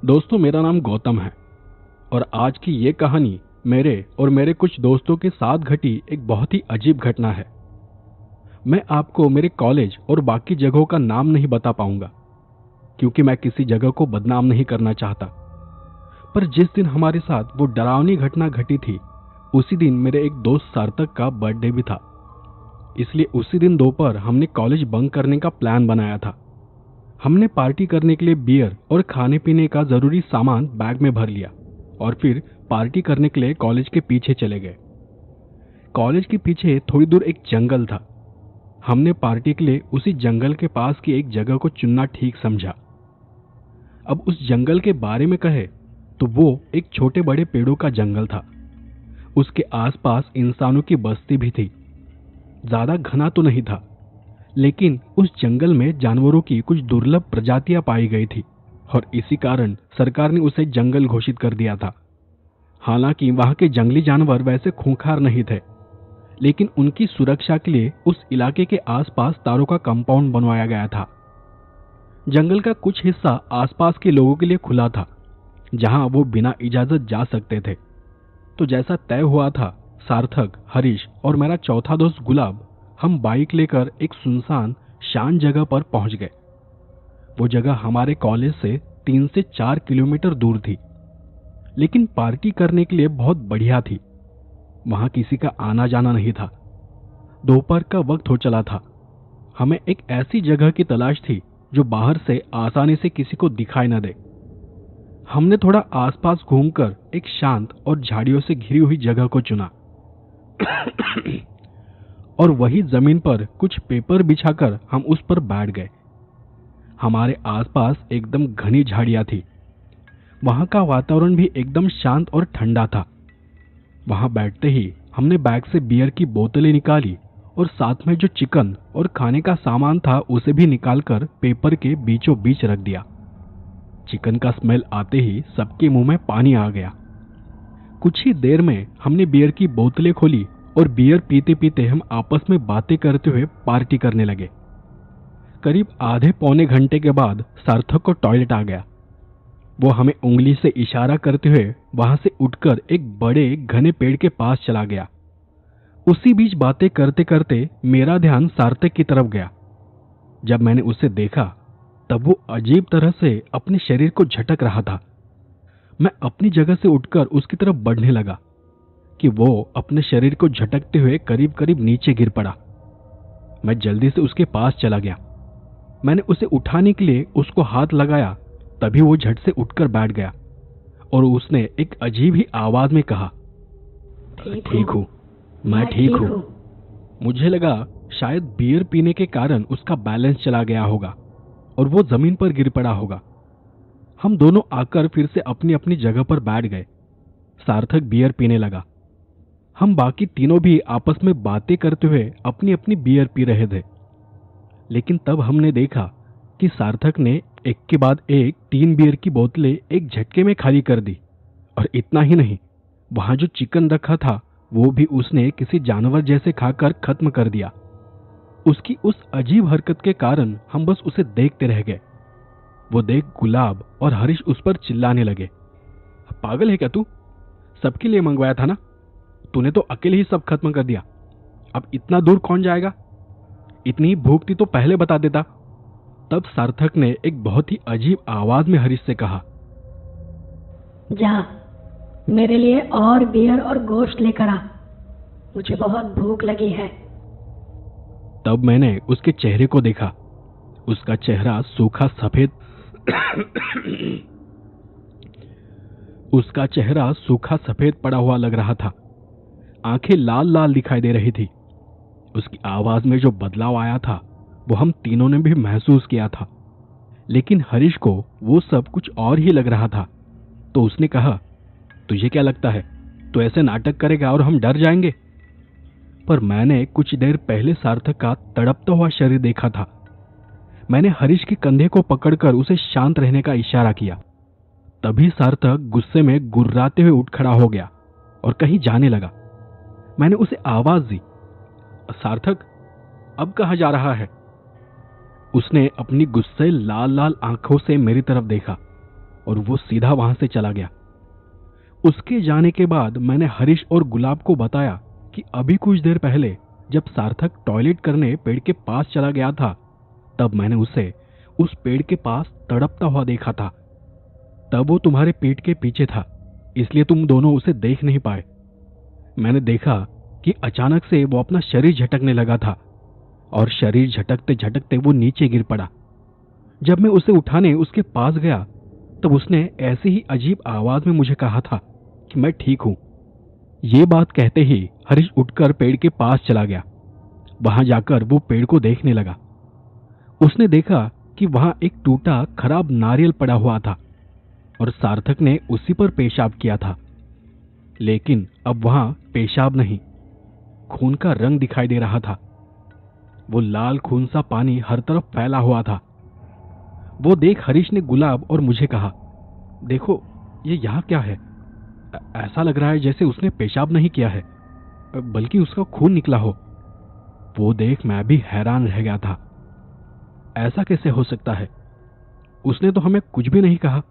दोस्तों, मेरा नाम गौतम है और आज की ये कहानी मेरे और मेरे कुछ दोस्तों के साथ घटी एक बहुत ही अजीब घटना है। मैं आपको मेरे कॉलेज और बाकी जगहों का नाम नहीं बता पाऊंगा क्योंकि मैं किसी जगह को बदनाम नहीं करना चाहता। पर जिस दिन हमारे साथ वो डरावनी घटना घटी थी, उसी दिन मेरे एक दोस्त सार्थक का बर्थडे भी था। इसलिए उसी दिन दोपहर हमने कॉलेज बंक करने का प्लान बनाया था। हमने पार्टी करने के लिए बियर और खाने पीने का जरूरी सामान बैग में भर लिया और फिर पार्टी करने के लिए कॉलेज के पीछे चले गए। कॉलेज के पीछे थोड़ी दूर एक जंगल था। हमने पार्टी के लिए उसी जंगल के पास की एक जगह को चुनना ठीक समझा। अब उस जंगल के बारे में कहे तो वो एक छोटे बड़े पेड़ों का जंगल था। उसके आसपास इंसानों की बस्ती भी थी। ज्यादा घना तो नहीं था, लेकिन उस जंगल में जानवरों की कुछ दुर्लभ प्रजातियां पाई गई थी और इसी कारण सरकार ने उसे जंगल घोषित कर दिया था। हालांकि वहां के जंगली जानवर वैसे खूंखार नहीं थे, लेकिन उनकी सुरक्षा के लिए उस इलाके के आसपास तारों का कंपाउंड बनवाया गया था। जंगल का कुछ हिस्सा आसपास के लोगों के लिए खुला था, जहां वो बिना इजाजत जा सकते थे। तो जैसा तय हुआ था, सार्थक, हरीश और मेरा चौथा दोस्त गुलाब हम बाइक लेकर एक सुनसान शांत जगह पर पहुंच गए। वो जगह हमारे कॉलेज से 3 से 4 किलोमीटर दूर थी, लेकिन पार्टी करने के लिए बहुत बढ़िया थी। वहां किसी का आना जाना नहीं था। दोपहर का वक्त हो चला था। हमें एक ऐसी जगह की तलाश थी जो बाहर से आसानी से किसी को दिखाई न दे। हमने थोड़ा आसपास घूमकर एक शांत और झाड़ियों से घिरी हुई जगह को चुना और वही जमीन पर कुछ पेपर बिछाकर हम उस पर बैठ गए। हमारे आसपास एकदम घनी झाड़ियां थी। वहां का वातावरण भी एकदम शांत और ठंडा था। वहां बैठते ही हमने बैग से बियर की बोतलें निकाली और साथ में जो चिकन और खाने का सामान था उसे भी निकालकर पेपर के बीचों बीच रख दिया। चिकन का स्मेल आते ही सबके मुंह में पानी आ गया। कुछ ही देर में हमने बियर की बोतलें खोली और बियर पीते पीते हम आपस में बातें करते हुए पार्टी करने लगे। करीब आधे पौने घंटे के बाद सार्थक को टॉयलेट आ गया। वो हमें उंगली से इशारा करते हुए वहां से उठकर एक बड़े घने पेड़ के पास चला गया। उसी बीच बातें करते करते मेरा ध्यान सार्थक की तरफ गया। जब मैंने उसे देखा तब वो अजीब तरह से अपने शरीर को झटक रहा था। मैं अपनी जगह से उठकर उसकी तरफ बढ़ने लगा कि वो अपने शरीर को झटकते हुए करीब करीब नीचे गिर पड़ा। मैं जल्दी से उसके पास चला गया। मैंने उसे उठाने के लिए उसको हाथ लगाया, तभी वो झट से उठकर बैठ गया और उसने एक अजीब ही आवाज में कहा, ठीक हूं, मैं ठीक हूं। मुझे लगा शायद बियर पीने के कारण उसका बैलेंस चला गया होगा और वो जमीन पर गिर पड़ा होगा। हम दोनों आकर फिर से अपनी अपनी जगह पर बैठ गए। सार्थक बियर पीने लगा। हम बाकी तीनों भी आपस में बातें करते हुए अपनी अपनी बियर पी रहे थे। लेकिन तब हमने देखा कि सार्थक ने एक के बाद एक 3 बियर की बोतलें एक झटके में खाली कर दी। और इतना ही नहीं, वहां जो चिकन रखा था वो भी उसने किसी जानवर जैसे खाकर खत्म कर दिया। उसकी उस अजीब हरकत के कारण हम बस उसे देखते रह गए। वो देख गुलाब और हरीश उस पर चिल्लाने लगे, पागल है क्या तू? सबके लिए मंगवाया था ना? तूने तो अकेले ही सब खत्म कर दिया। अब इतना दूर कौन जाएगा? इतनी ही भूख थी तो पहले बता देता। तब सार्थक ने एक बहुत ही अजीब आवाज में हरीश से कहा, जा मेरे लिए और बियर और गोश्त लेकर आ, मुझे बहुत भूख लगी है। तब मैंने उसके चेहरे को देखा। उसका चेहरा सूखा सफेद उसका चेहरा सूखा सफेद पड़ा हुआ लग रहा था। आंखें लाल लाल दिखाई दे रही थी। उसकी आवाज में जो बदलाव आया था वो हम तीनों ने भी महसूस किया था। लेकिन हरीश को वो सब कुछ और ही लग रहा था। तो उसने कहा, तुझे क्या लगता है, तो ऐसे नाटक करेगा और हम डर जाएंगे? पर मैंने कुछ देर पहले सार्थक का तड़पता हुआ शरीर देखा था। मैंने हरीश के कंधे को पकड़कर उसे शांत रहने का इशारा किया। तभी सार्थक गुस्से में गुर्राते हुए उठ खड़ा हो गया और कहीं जाने लगा। मैंने उसे आवाज दी, सार्थक, अब कहां जा रहा है? उसने अपनी गुस्से लाल लाल आंखों से मेरी तरफ देखा। और वो सीधा वहां से चला गया। उसके जाने के बाद मैंने हरीश और गुलाब को बताया कि अभी कुछ देर पहले जब सार्थक टॉयलेट करने पेड़ के पास चला गया था, तब मैंने उसे उस पेड़ के पास तड़पता हुआ देखा था। तब वो तुम्हारे पीठ के पीछे था, इसलिए तुम दोनों उसे देख नहीं पाए। मैंने देखा कि अचानक से वो अपना शरीर झटकने लगा था और शरीर झटकते झटकते वो नीचे गिर पड़ा। जब मैं उसे उठाने उसके पास गया तब उसने ऐसी ही अजीब आवाज में मुझे कहा था कि मैं ठीक हूं। ये बात कहते ही हरीश उठकर पेड़ के पास चला गया। वहां जाकर वो पेड़ को देखने लगा। उसने देखा कि वहां एक टूटा खराब नारियल पड़ा हुआ था और सार्थक ने उसी पर पेशाब किया था। लेकिन अब वहां पेशाब नहीं, खून का रंग दिखाई दे रहा था। वो लाल खून सा पानी हर तरफ फैला हुआ था। वो देख हरीश ने गुलाब और मुझे कहा, देखो ये यहाँ क्या है? ऐसा लग रहा है जैसे उसने पेशाब नहीं किया है, बल्कि उसका खून निकला हो। वो देख मैं भी हैरान रह गया था। ऐसा कैसे हो सकता है? उसने तो हमें कुछ भी नहीं कहा।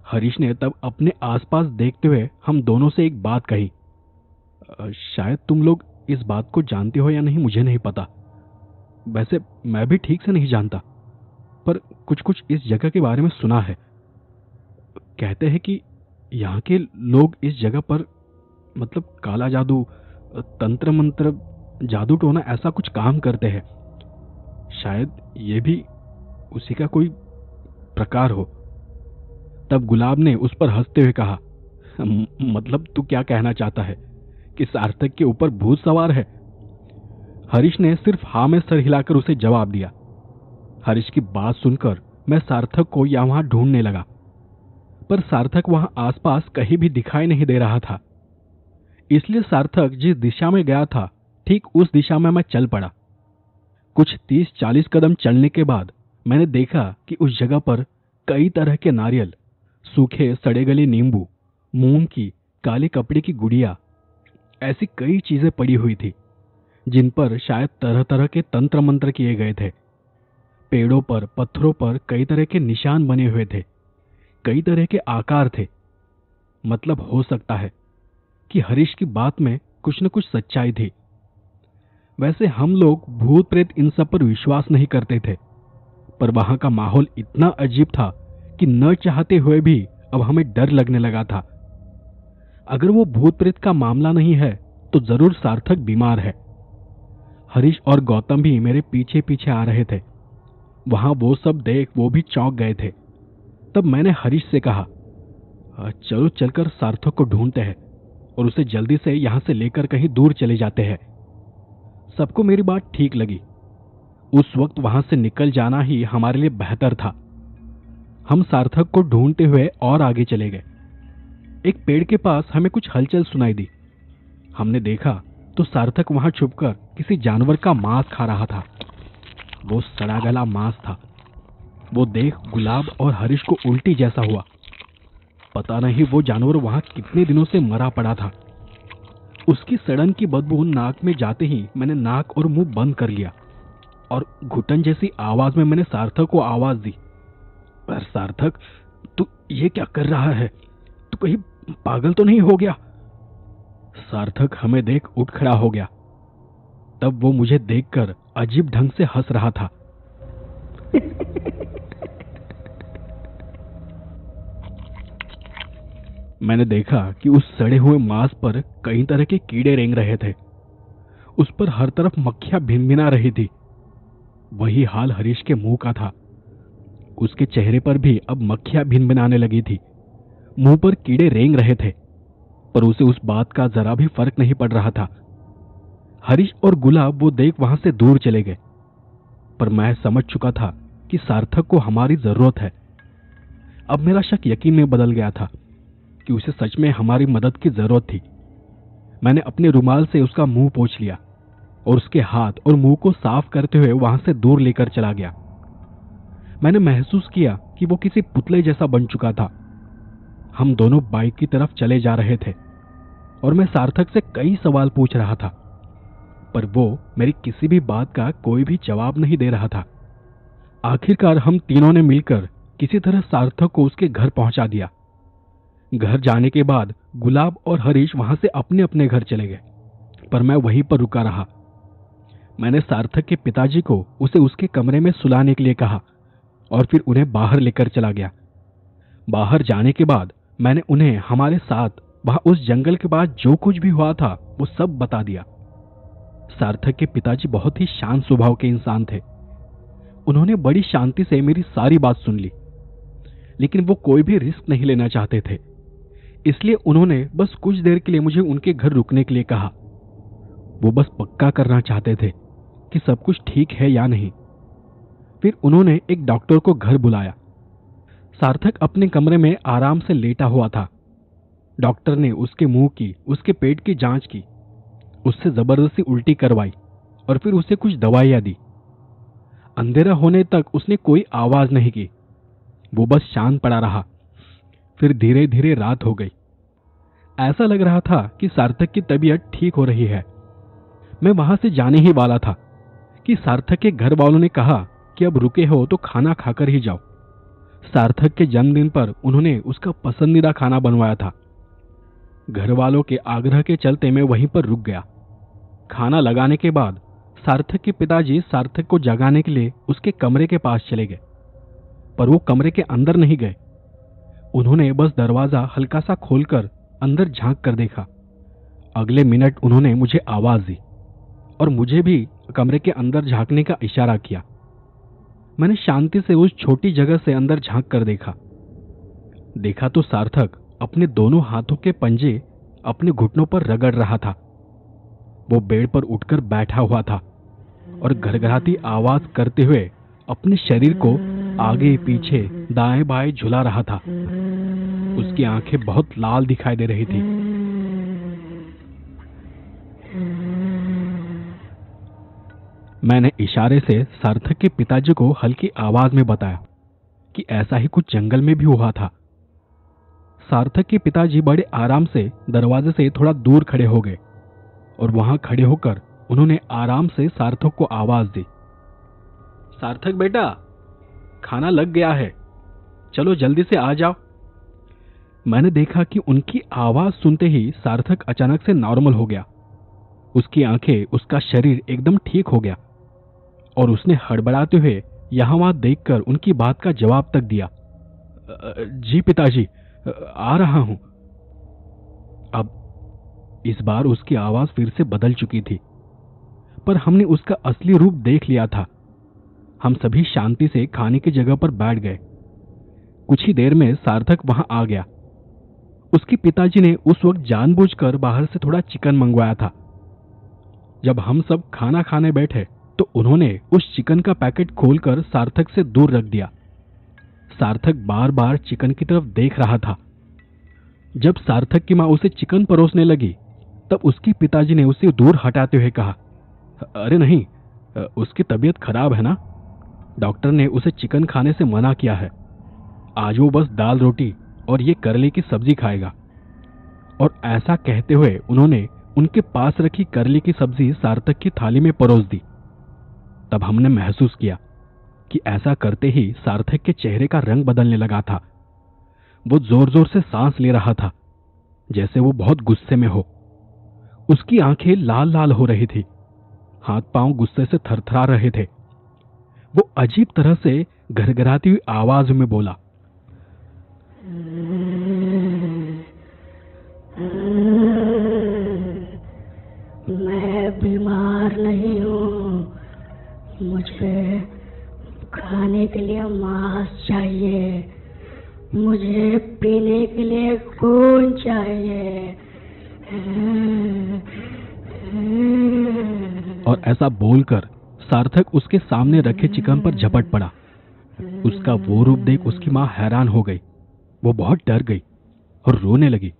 हरीश ने तब अपने आसपास देखते हुए हम दोनों से एक बात कही, शायद तुम लोग इस बात को जानते हो या नहीं मुझे नहीं पता। वैसे मैं भी ठीक से नहीं जानता, पर कुछ कुछ इस जगह के बारे में सुना है। कहते हैं कि यहाँ के लोग इस जगह पर मतलब काला जादू, तंत्र मंत्र, जादू टोना ऐसा कुछ काम करते हैं। शायद ये भी उसी का कोई प्रकार हो। तब गुलाब ने उस पर हंसते हुए कहा, मतलब तू क्या कहना चाहता है कि सार्थक के ऊपर भूत सवार है? हरीश ने सिर्फ हाँ में सर हिलाकर उसे जवाब दिया। हरीश की बात सुनकर मैं सार्थक को यहाँ वहां ढूंढने लगा, पर सार्थक वहां आसपास कहीं भी दिखाई नहीं दे रहा था। इसलिए सार्थक जिस दिशा में गया था ठीक उस दिशा में मैं चल पड़ा। कुछ 30-40 कदम चलने के बाद मैंने देखा कि उस जगह पर कई तरह के नारियल, सूखे सड़े गले नींबू, मूंग की काले कपड़े की गुड़िया, ऐसी कई चीजें पड़ी हुई थी जिन पर शायद तरह तरह के तंत्र मंत्र किए गए थे। पेड़ों पर पत्थरों पर कई तरह के निशान बने हुए थे, कई तरह के आकार थे। मतलब हो सकता है कि हरीश की बात में कुछ न कुछ सच्चाई थी। वैसे हम लोग भूत प्रेत इन सब पर विश्वास नहीं करते थे, पर वहां का माहौल इतना अजीब था कि न चाहते हुए भी अब हमें डर लगने लगा था। अगर वो भूत प्रेत का मामला नहीं है तो जरूर सार्थक बीमार है। हरीश और गौतम भी मेरे पीछे पीछे आ रहे थे। वहां वो सब देख वो भी चौंक गए थे। तब मैंने हरीश से कहा, चलो चलकर सार्थक को ढूंढते हैं और उसे जल्दी से यहां से लेकर कहीं दूर चले जाते हैं। सबको मेरी बात ठीक लगी। उस वक्त वहां से निकल जाना ही हमारे लिए बेहतर था। हम सार्थक को ढूंढते हुए और आगे चले गए। एक पेड़ के पास हमें कुछ हलचल सुनाई दी। हमने देखा तो सार्थक वहां छुपकर किसी जानवर का मांस खा रहा था। वो सड़ा गला मांस था। वो देख गुलाब और हरीश को उल्टी जैसा हुआ। पता नहीं वो जानवर वहां कितने दिनों से मरा पड़ा था। उसकी सड़न की बदबू नाक में जाते ही मैंने नाक और मुंह बंद कर लिया और घुटन जैसी आवाज में मैंने सार्थक को आवाज दी, पर सार्थक तू ये क्या कर रहा है? तू कहीं पागल तो नहीं हो गया? सार्थक हमें देख उठ खड़ा हो गया। तब वो मुझे देखकर अजीब ढंग से हंस रहा था। मैंने देखा कि उस सड़े हुए मांस पर कई तरह के कीड़े रेंग रहे थे। उस पर हर तरफ मक्खियां भिनभिना रही थी। वही हाल हरीश के मुंह का था। उसके चेहरे पर भी अब मक्खियां भिनभिनाने लगी थी। मुंह पर कीड़े रेंग रहे थे, पर उसे उस बात का जरा भी फर्क नहीं पड़ रहा था। हरीश और गुलाब वो देख वहां से दूर चले गए, पर मैं समझ चुका था कि सार्थक को हमारी जरूरत है। अब मेरा शक यकीन में बदल गया था कि उसे सच में हमारी मदद की जरूरत थी। मैंने अपने रुमाल से उसका मुंह पोंछ लिया और उसके हाथ और मुंह को साफ करते हुए वहां से दूर लेकर चला गया। मैंने महसूस किया कि वो किसी पुतले जैसा बन चुका था। हम दोनों बाइक की तरफ चले जा रहे थे और मैं सार्थक से कई सवाल पूछ रहा था, पर वो मेरी किसी भी बात का कोई भी जवाब नहीं दे रहा था। आखिरकार हम तीनों ने मिलकर किसी तरह सार्थक को उसके घर पहुंचा दिया। घर जाने के बाद गुलाब और हरीश वहां से अपने अपने घर चले गए, पर मैं वहीं पर रुका रहा। मैंने सार्थक के पिताजी को उसे उसके कमरे में सुलाने के लिए कहा और फिर उन्हें बाहर लेकर चला गया। बाहर जाने के बाद मैंने उन्हें हमारे साथ वहां उस जंगल के पास जो कुछ भी हुआ था वो सब बता दिया। सार्थक के पिताजी बहुत ही शांत स्वभाव के इंसान थे। उन्होंने बड़ी शांति से मेरी सारी बात सुन ली, लेकिन वो कोई भी रिस्क नहीं लेना चाहते थे, इसलिए उन्होंने बस कुछ देर के लिए मुझे उनके घर रुकने के लिए कहा। वो बस पक्का करना चाहते थे कि सब कुछ ठीक है या नहीं। फिर उन्होंने एक डॉक्टर को घर बुलाया। सार्थक अपने कमरे में आराम से लेटा हुआ था। डॉक्टर ने उसके मुंह की, उसके पेट की जांच की, उससे जबरदस्ती उल्टी करवाई और फिर उसे कुछ दवाइयां दी। अंधेरा होने तक उसने कोई आवाज नहीं की, वो बस शांत पड़ा रहा। फिर धीरे धीरे रात हो गई। ऐसा लग रहा था कि सार्थक की तबीयत ठीक हो रही है। मैं वहां से जाने ही वाला था कि सार्थक के घर वालों ने कहा कि अब रुके हो तो खाना खाकर ही जाओ। सार्थक के जन्मदिन पर उन्होंने उसका पसंदीदा खाना बनवाया था। घर वालों के आग्रह के चलते मैं वहीं पर रुक गया। खाना लगाने के बाद सार्थक के पिताजी सार्थक को जगाने के लिए उसके कमरे के पास चले गए, पर वो कमरे के अंदर नहीं गए। उन्होंने बस दरवाजा हल्का सा खोलकर अंदर झांक कर देखा। अगले मिनट उन्होंने मुझे आवाज दी और मुझे भी कमरे के अंदर झांकने का इशारा किया। मैंने शांति से उस छोटी जगह से अंदर झांक कर देखा तो सार्थक अपने दोनों हाथों के पंजे अपने घुटनों पर रगड़ रहा था। वो बेड पर उठकर बैठा हुआ था और घरघराती आवाज करते हुए अपने शरीर को आगे पीछे दाएं बाएं झुला रहा था। उसकी आंखें बहुत लाल दिखाई दे रही थी। मैंने इशारे से सार्थक के पिताजी को हल्की आवाज में बताया कि ऐसा ही कुछ जंगल में भी हुआ था। सार्थक के पिताजी बड़े आराम से दरवाजे से थोड़ा दूर खड़े हो गए और वहां खड़े होकर उन्होंने आराम से सार्थक को आवाज दी, सार्थक बेटा, खाना लग गया है, चलो जल्दी से आ जाओ। मैंने देखा कि उनकी आवाज सुनते ही सार्थक अचानक से नॉर्मल हो गया। उसकी आंखें, उसका शरीर एकदम ठीक हो गया और उसने हड़बड़ाते हुए यहां वहां देखकर उनकी बात का जवाब तक दिया, जी पिताजी, आ रहा हूं। अब इस बार उसकी आवाज फिर से बदल चुकी थी, पर हमने उसका असली रूप देख लिया था। हम सभी शांति से खाने की जगह पर बैठ गए। कुछ ही देर में सार्थक वहां आ गया। उसके पिताजी ने उस वक्त जानबूझकर बाहर से थोड़ा चिकन मंगवाया था। जब हम सब खाना खाने बैठे तो उन्होंने उस चिकन का पैकेट खोलकर सार्थक से दूर रख दिया। सार्थक बार बार चिकन की तरफ देख रहा था। जब सार्थक की मां उसे चिकन परोसने लगी तब उसके पिताजी ने उसे दूर हटाते हुए कहा, अरे नहीं, उसकी तबीयत खराब है ना, डॉक्टर ने उसे चिकन खाने से मना किया है। आज वो बस दाल रोटी और ये करेले की सब्जी खाएगा। और ऐसा कहते हुए उन्होंने उनके पास रखी करेले की सब्जी सार्थक की थाली में परोस दी। तब हमने महसूस किया कि ऐसा करते ही सार्थक के चेहरे का रंग बदलने लगा था। वो जोर जोर से सांस ले रहा था, जैसे वो बहुत गुस्से में हो। उसकी आंखें लाल लाल हो रही थी, हाथ पांव गुस्से से थरथरा रहे थे। वो अजीब तरह से घरघराती हुई आवाज में बोला, मैं बीमार नहीं हूँ, मुझे खाने के लिए मांस चाहिए, मुझे पीने के लिए खून चाहिए। और ऐसा बोलकर सार्थक उसके सामने रखे चिकन पर झपट पड़ा। उसका वो रूप देख उसकी मां हैरान हो गई। वो बहुत डर गई और रोने लगी।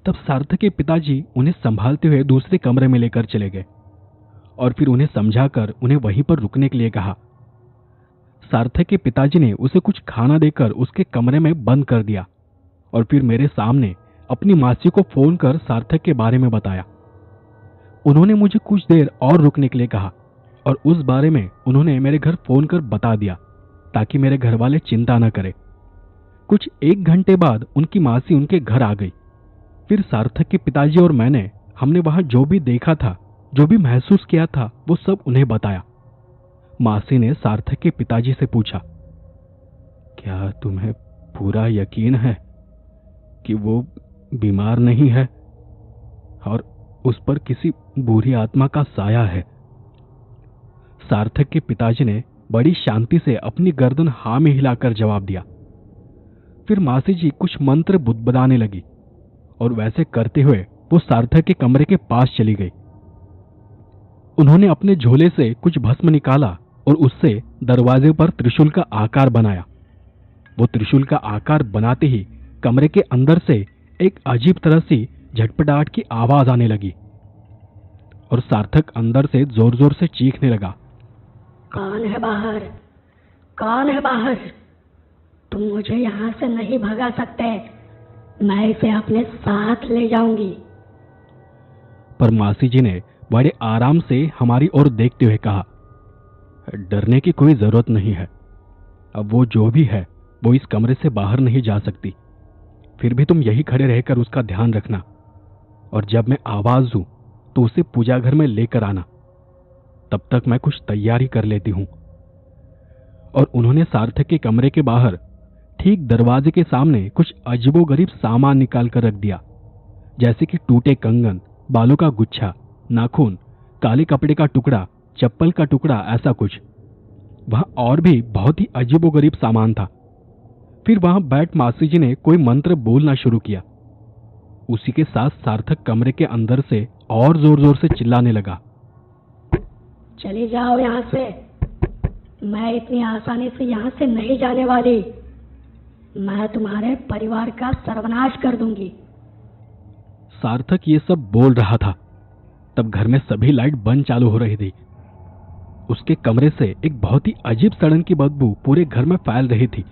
तब सार्थक के पिताजी उन्हें संभालते हुए दूसरे कमरे में लेकर चले गए और फिर उन्हें समझाकर उन्हें वहीं पर रुकने के लिए कहा। सार्थक के पिताजी ने उसे कुछ खाना देकर उसके कमरे में बंद कर दिया और फिर मेरे सामने अपनी मासी को फोन कर सार्थक के बारे में बताया। उन्होंने मुझे कुछ देर और रुकने के लिए कहा और उस बारे में उन्होंने मेरे घर फोन कर बता दिया ताकि मेरे घर वाले चिंता न करें। कुछ 1 घंटे बाद उनकी मासी उनके घर आ गई। फिर सार्थक के पिताजी और हमने वहां जो भी देखा था, जो भी महसूस किया था, वो सब उन्हें बताया। मासी ने सार्थक के पिताजी से पूछा, क्या तुम्हें पूरा यकीन है कि वो बीमार नहीं है और उस पर किसी बुरी आत्मा का साया है? सार्थक के पिताजी ने बड़ी शांति से अपनी गर्दन हाँ में हिलाकर जवाब दिया। फिर मासी जी कुछ मंत्र बुदबुदाने लगी और वैसे करते हुए वो सार्थक के कमरे के पास चली गई। उन्होंने अपने झोले से कुछ भस्म निकाला और उससे दरवाजे पर त्रिशूल का आकार बनाया। वो त्रिशूल का आकार बनाते ही कमरे के अंदर से एक अजीब तरह से झटपटाहट की आवाज आने लगी और सार्थक अंदर से जोर जोर से चीखने लगा, कौन है बाहर? कौन है बाहर? तुम मुझे यहाँ से नहीं भगा सकते, मैं इसे अपने साथ ले जाऊंगी। पर मासी जी ने बड़े आराम से हमारी ओर देखते हुए कहा, डरने की कोई जरूरत नहीं है। अब वो जो भी है वो इस कमरे से बाहर नहीं जा सकती। फिर भी तुम यही खड़े रहकर उसका ध्यान रखना और जब मैं आवाज दूं तो उसे पूजा घर में लेकर आना। तब तक मैं कुछ तैयारी कर लेती हूं। और उन्होंने सार्थक के कमरे के बाहर ठीक दरवाजे के सामने कुछ अजीबोगरीब सामान निकाल कर रख दिया, जैसे कि टूटे कंगन, बालों का गुच्छा, नाखून, काले कपड़े का टुकड़ा, चप्पल का टुकड़ा, ऐसा कुछ। वहां और भी बहुत ही अजीबोगरीब सामान था। फिर वहां बैठ मासी जी ने कोई मंत्र बोलना शुरू किया। उसी के साथ सार्थक कमरे के अंदर से और जोर जोर से चिल्लाने लगा, चली जाओ यहाँ से, मैं इतनी आसानी से यहाँ से नहीं जाने वाली। मैं तुम्हारे परिवार का सर्वनाश कर दूंगी। सार्थक ये सब बोल रहा था तब घर में सभी लाइट बंद चालू हो रही थी। उसके कमरे से एक बहुत ही अजीब सड़न की बदबू पूरे घर में फैल रही थी।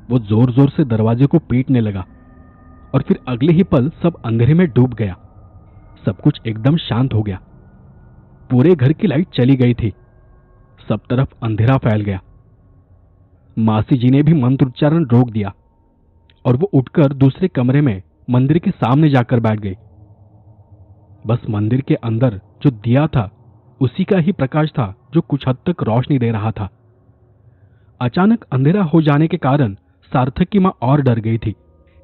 वो जोर जोर से दरवाजे को पीटने लगा और फिर अगले ही पल सब अंधेरे में डूब गया। सब कुछ एकदम शांत हो गया। पूरे घर की लाइट चली गई थी। सब तरफ अंधेरा फैल गया। मासी जी ने भी मंत्रोच्चारण रोक दिया और वो उठकर दूसरे कमरे में मंदिर के सामने जाकर बैठ गई। बस मंदिर के अंदर जो दिया था उसी का ही प्रकाश था जो कुछ हद तक रोशनी दे रहा था। अचानक अंधेरा हो जाने के कारण सार्थक की मां और डर गई थी,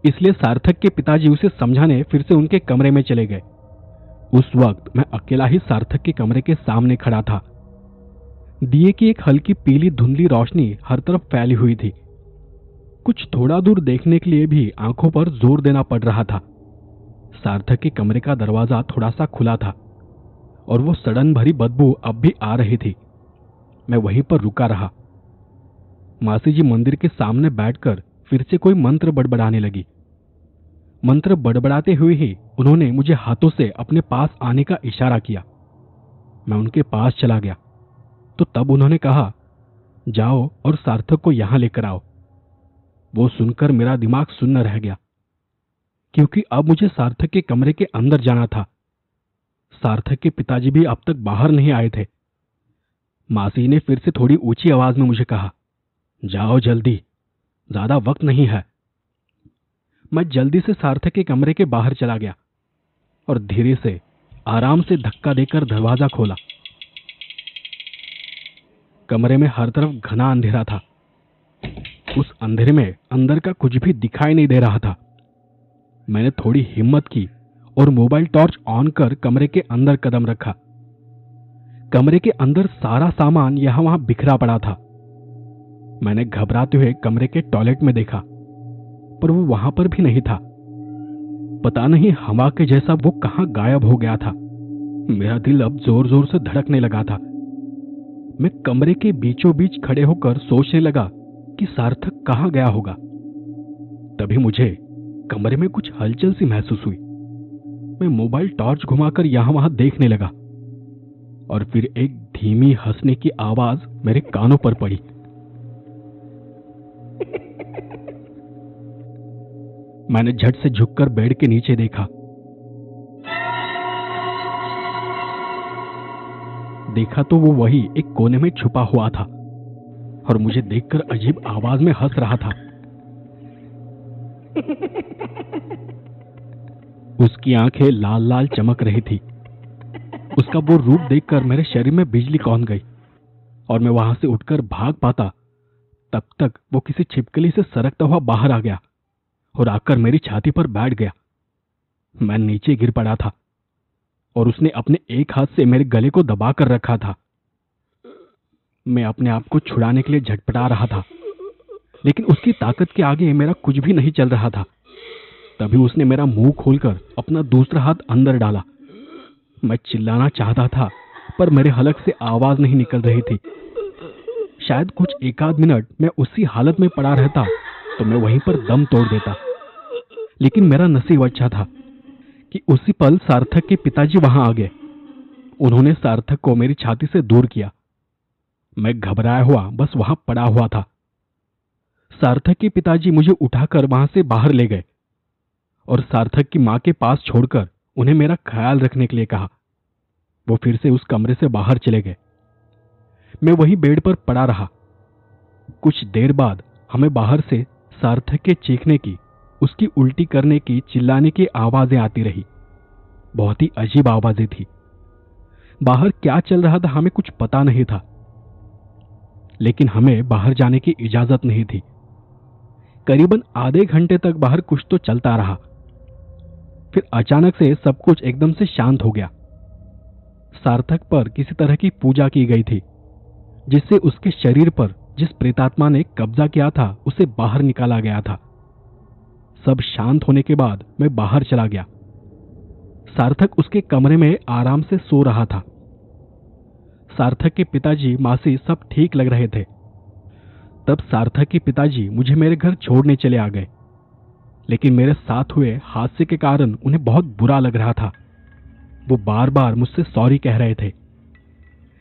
इसलिए सार्थक के पिताजी उसे समझाने फिर से उनके कमरे में चले गए। उस वक्त मैं अकेला ही सार्थक के कमरे के सामने खड़ा था। दिए की एक हल्की पीली धुंधली रोशनी हर तरफ फैली हुई थी। कुछ थोड़ा दूर देखने के लिए भी आंखों पर जोर देना पड़ रहा था। सार्थक के कमरे का दरवाजा थोड़ा सा खुला था और वो सड़न भरी बदबू अब भी आ रही थी। मैं वहीं पर रुका रहा। मासी जी मंदिर के सामने बैठकर फिर से कोई मंत्र बड़बड़ाने लगी। मंत्र बड़बड़ाते हुए ही उन्होंने मुझे हाथों से अपने पास आने का इशारा किया। मैं उनके पास चला गया तो तब उन्होंने कहा, जाओ और सार्थक को यहां लेकर आओ। वो सुनकर मेरा दिमाग सुन्न रह गया, क्योंकि अब मुझे सार्थक के कमरे के अंदर जाना था। सार्थक के पिताजी भी अब तक बाहर नहीं आए थे। मासी ने फिर से थोड़ी ऊंची आवाज में मुझे कहा, जाओ जल्दी, ज्यादा वक्त नहीं है। मैं जल्दी से सार्थक के कमरे के बाहर चला गया और धीरे से आराम से धक्का देकर दरवाजा खोला। कमरे में हर तरफ घना अंधेरा था। उस अंधेरे में अंदर का कुछ भी दिखाई नहीं दे रहा था। मैंने थोड़ी हिम्मत की और मोबाइल टॉर्च ऑन कर कमरे के अंदर कदम रखा। कमरे के अंदर सारा सामान यहां वहां बिखरा पड़ा था। मैंने घबराते हुए कमरे के टॉयलेट में देखा, पर वो वहां पर भी नहीं था। पता नहीं हवा के जैसा वो कहां गायब हो गया था। मेरा दिल अब जोर जोर से धड़कने लगा था। मैं कमरे के बीचों बीच खड़े होकर सोचने लगा कि सार्थक कहां गया होगा। तभी मुझे कमरे में कुछ हलचल सी महसूस हुई। मैं मोबाइल टॉर्च घुमाकर यहां वहां देखने लगा और फिर एक धीमी हंसने की आवाज मेरे कानों पर पड़ी। मैंने झट से झुककर बेड के नीचे देखा। देखा तो वो वही एक कोने में छुपा हुआ था और मुझे देखकर अजीब आवाज में हंस रहा था। उसकी आंखें लाल लाल चमक रही थी। उसका वो रूप देखकर मेरे शरीर में बिजली कौंध गई और मैं वहां से उठकर भाग पाता तब तक वो किसी छिपकली से सरकता हुआ बाहर आ गया और आकर मेरी छाती पर बैठ गया। मैं नीचे गिर पड़ा था और उसने अपने एक हाथ से मेरे गले को दबा कर रखा था। मैं अपने आप को छुड़ाने के लिए झटपटा रहा था, लेकिन उसकी ताकत के आगे मेरा कुछ भी नहीं चल रहा था। तभी उसने मेरा मुंह खोलकर अपना दूसरा हाथ अंदर डाला। मैं चिल्लाना चाहता था पर मेरे हलक से आवाज नहीं निकल रही थी। शायद कुछ एकाध मिनट मैं उसी हालत में पड़ा रहता तो मैं वहीं पर दम तोड़ देता। लेकिन मेरा नसीब अच्छा था कि उसी पल सार्थक के पिताजी वहां आ गए। उन्होंने सार्थक को मेरी छाती से दूर किया। मैं घबराया हुआ बस वहां पड़ा हुआ था। सार्थक के पिताजी मुझे उठाकर वहां से बाहर ले गए और सार्थक की मां के पास छोड़कर उन्हें मेरा ख्याल रखने के लिए कहा। वो फिर से उस कमरे से बाहर चले गए। मैं वही बेड पर पड़ा रहा। कुछ देर बाद हमें बाहर से सार्थक के चीखने की, उसकी उल्टी करने की, चिल्लाने की आवाजें आती रही। बहुत ही अजीब आवाजें थी। बाहर क्या चल रहा था हमें कुछ पता नहीं था, लेकिन हमें बाहर जाने की इजाजत नहीं थी। करीबन आधे घंटे तक बाहर कुछ तो चलता रहा। फिर अचानक से सब कुछ एकदम से शांत हो गया। सार्थक पर किसी तरह की पूजा की गई थी, जिससे उसके शरीर पर जिस प्रेतात्मा ने कब्जा किया था उसे बाहर निकाला गया था। सब शांत होने के बाद मैं बाहर चला गया। सार्थक उसके कमरे में आराम से सो रहा था। सार्थक के पिताजी, मासी सब ठीक लग रहे थे। तब सार्थक के पिताजी मुझे मेरे घर छोड़ने चले आ गए, लेकिन मेरे साथ हुए हादसे के कारण उन्हें बहुत बुरा लग रहा था। वो बार बार मुझसे सॉरी कह रहे थे,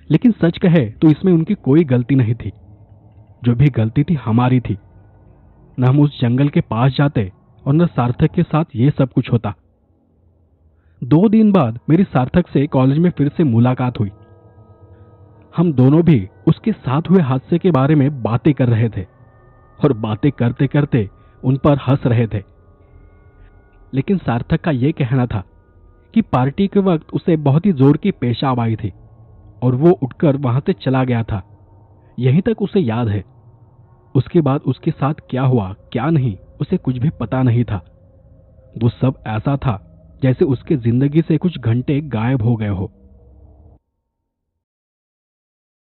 लेकिन सच कहे तो इसमें उनकी कोई गलती नहीं थी। जो भी गलती थी हमारी थी। न हम उस जंगल के पास जाते और न सार्थक के साथ ये सब कुछ होता। 2 दिन बाद मेरी सार्थक से कॉलेज में फिर से मुलाकात हुई। हम दोनों भी उसके साथ हुए हादसे के बारे में बातें कर रहे थे और बातें करते करते उन पर हंस रहे थे। लेकिन सार्थक का यह कहना था कि पार्टी के वक्त उसे बहुत ही जोर की पेशाब आई थी और वो उठकर वहां से चला गया था। यहीं तक उसे याद है। उसके बाद उसके साथ क्या हुआ क्या नहीं उसे कुछ भी पता नहीं था। वो सब ऐसा था जैसे उसके जिंदगी से कुछ घंटे गायब हो गए हो।